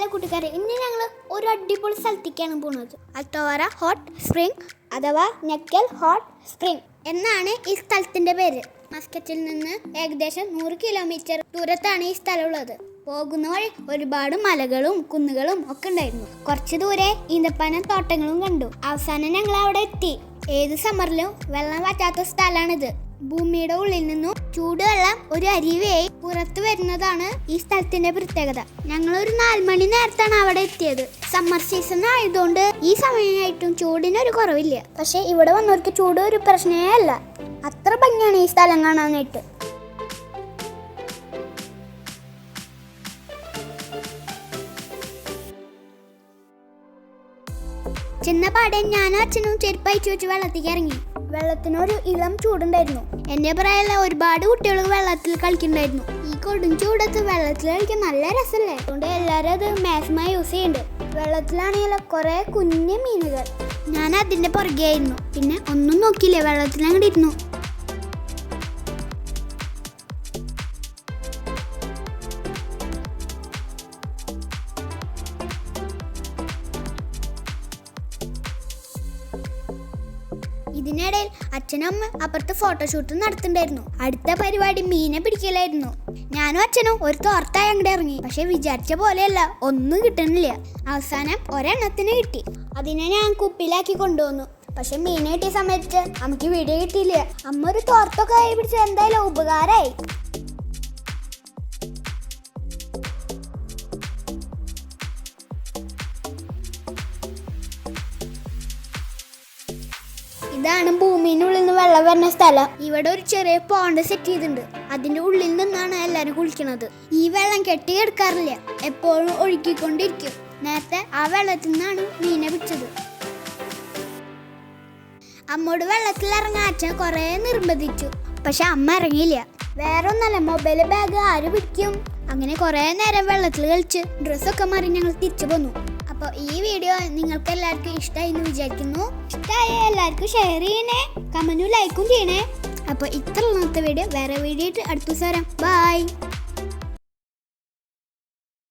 Hello കൂട്ടുകാരെ, ഇന്ന് ഞങ്ങൾ ഒരു അടിപൊളി സ്ഥലത്തേക്കാണ് പോകുന്നത്. അൾട്ടോറ ഹോട്ട് സ്പ്രിംഗ് അഥവാ നെക്കൽ ഹോട്ട് സ്പ്രിംഗ് എന്നാണ് ഈ സ്ഥലത്തിൻ്റെ പേര്. മസ്കറ്റിൽ നിന്ന് ഏകദേശം 100 കിലോമീറ്റർ ദൂരത്താണ് ഈ സ്ഥലമുള്ളത്. പോകുന്ന വഴി ഒരുപാട് മലകളും കുന്നുകളും ഒക്കെ ഉണ്ടായിരുന്നു. കുറച്ച് ദൂരെ ഈന്തപ്പന തോട്ടങ്ങളും കണ്ടു. അവസാനം ഞങ്ങൾ അവിടെ എത്തി. ഏത് സമ്മറിലും വെള്ളം വറ്റാത്ത സ്ഥലമാണിത്. ഭൂമിയുടെ ഉള്ളിൽ നിന്നും ചൂടുവെള്ളം ഒരു അരുവിയായി പുറത്തു വരുന്നതാണ് ഈ സ്ഥലത്തിന്റെ പ്രത്യേകത. ഞങ്ങൾ ഒരു 4 മണി നേരത്താണ് അവിടെ എത്തിയത്. സമ്മർ സീസൺ ആയതുകൊണ്ട് ഈ സമയമായിട്ടും ചൂടിനൊരു കുറവില്ല. പക്ഷെ ഇവിടെ വന്നവർക്ക് ചൂട് ഒരു പ്രശ്നമേ അല്ല. അത്ര ഭംഗിയാണ് ഈ സ്ഥലം കാണാനായിട്ട്. ചെന്നപാടെ ഞാനും അച്ഛനും ചെരുപ്പയച്ചു വെച്ച് വെള്ളത്തേക്ക് ഇറങ്ങി. വെള്ളത്തിനൊരു ഇളം ചൂടുണ്ടായിരുന്നു. എന്റെ പ്രായമുള്ള ഒരുപാട് കുട്ടികൾ വെള്ളത്തിൽ കളിക്കുന്നുണ്ടായിരുന്നു. ഈ കൊടും ചൂടത്ത് വെള്ളത്തിൽ കളിക്കാൻ നല്ല രസമല്ലേ. അതുകൊണ്ട് എല്ലാവരും അത് മാക്സിമം യൂസ് ചെയ്യുന്നുണ്ട്. വെള്ളത്തിലാണെങ്കിലും കുറെ കുഞ്ഞു മീനുകൾ. ഞാൻ അതിന്റെ പുറകെ ആയിരുന്നു. പിന്നെ ഒന്നും നോക്കിയില്ല, വെള്ളത്തിൽ അങ്ങോട്ട് ഇരുന്നു. ഇതിനിടയിൽ അച്ഛനമ്മ അപ്പുറത്ത് ഫോട്ടോഷൂട്ട് നടത്തുന്നുണ്ടായിരുന്നു. അടുത്ത പരിപാടി മീനെ പിടിക്കലായിരുന്നു. ഞാനും അച്ഛനും ഒരു തോർത്തായി അങ്ങോട്ട് ഇറങ്ങി. പക്ഷെ വിചാരിച്ച പോലെയല്ല, ഒന്നും കിട്ടുന്നില്ല. അവസാനം ഒരെണ്ണത്തിന് കിട്ടി. അതിനെ ഞാൻ കുപ്പിയിലാക്കി കൊണ്ടുവന്നു. പക്ഷെ മീനെ കിട്ടിയ സമയത്ത് നമുക്ക് വീഡിയോ കിട്ടിയില്ല. അമ്മ ഒരു തോർത്തൊക്കെ കൈ പിടിച്ച് എന്തായാലും ഉപകാരമായി. ഇതാണ് ഭൂമിയുടെ നിന്ന് വെള്ളം വരുന്ന സ്ഥലം. ഇവിടെ ഒരു ചെറിയ പോണ്ട് സെറ്റ് ചെയ്തിട്ടുണ്ട്. അതിന്റെ ഉള്ളിൽ നിന്നാണ് എല്ലാരും കുളിക്കുന്നത്. ഈ വെള്ളം കെട്ടിയെടുക്കാറില്ല, എപ്പോഴും ഒഴുകിക്കൊണ്ടിരിക്കും. നേരത്തെ ആ വെള്ളത്തിൽ നിന്നാണ് മീനെ പിടിച്ചത്. അമ്മോട് വെള്ളത്തിൽ ഇറങ്ങാൻ അച്ഛൻ കുറെ നിർബന്ധിച്ചു. പക്ഷെ അമ്മ ഇറങ്ങിയില്ല. വേറെ ഒന്നല്ല, മൊബൈല് ബാഗ് ആര് പിടിക്കും. അങ്ങനെ കുറെ നേരം വെള്ളത്തിൽ കളിച്ച് ഡ്രസ്സൊക്കെ മാറി ഞങ്ങൾ തിരിച്ചു പോന്നു. അപ്പോൾ ഈ വീഡിയോ നിങ്ങൾക്ക് എല്ലാവർക്കും ഇഷ്ടമായി എന്ന് വിചാരിക്കുന്നു. ഇഷ്ടമായ എല്ലാവർക്കും ഷെയർ ചെയ്യണേ, കമന്റും ലൈക്കും ചെയ്യണേ. അപ്പോൾ ഇത്ര വീഡിയോ വേറെ വീഡിയോ ആയിട്ട് അടുത്ത ദിവസം വരാം. ബൈ.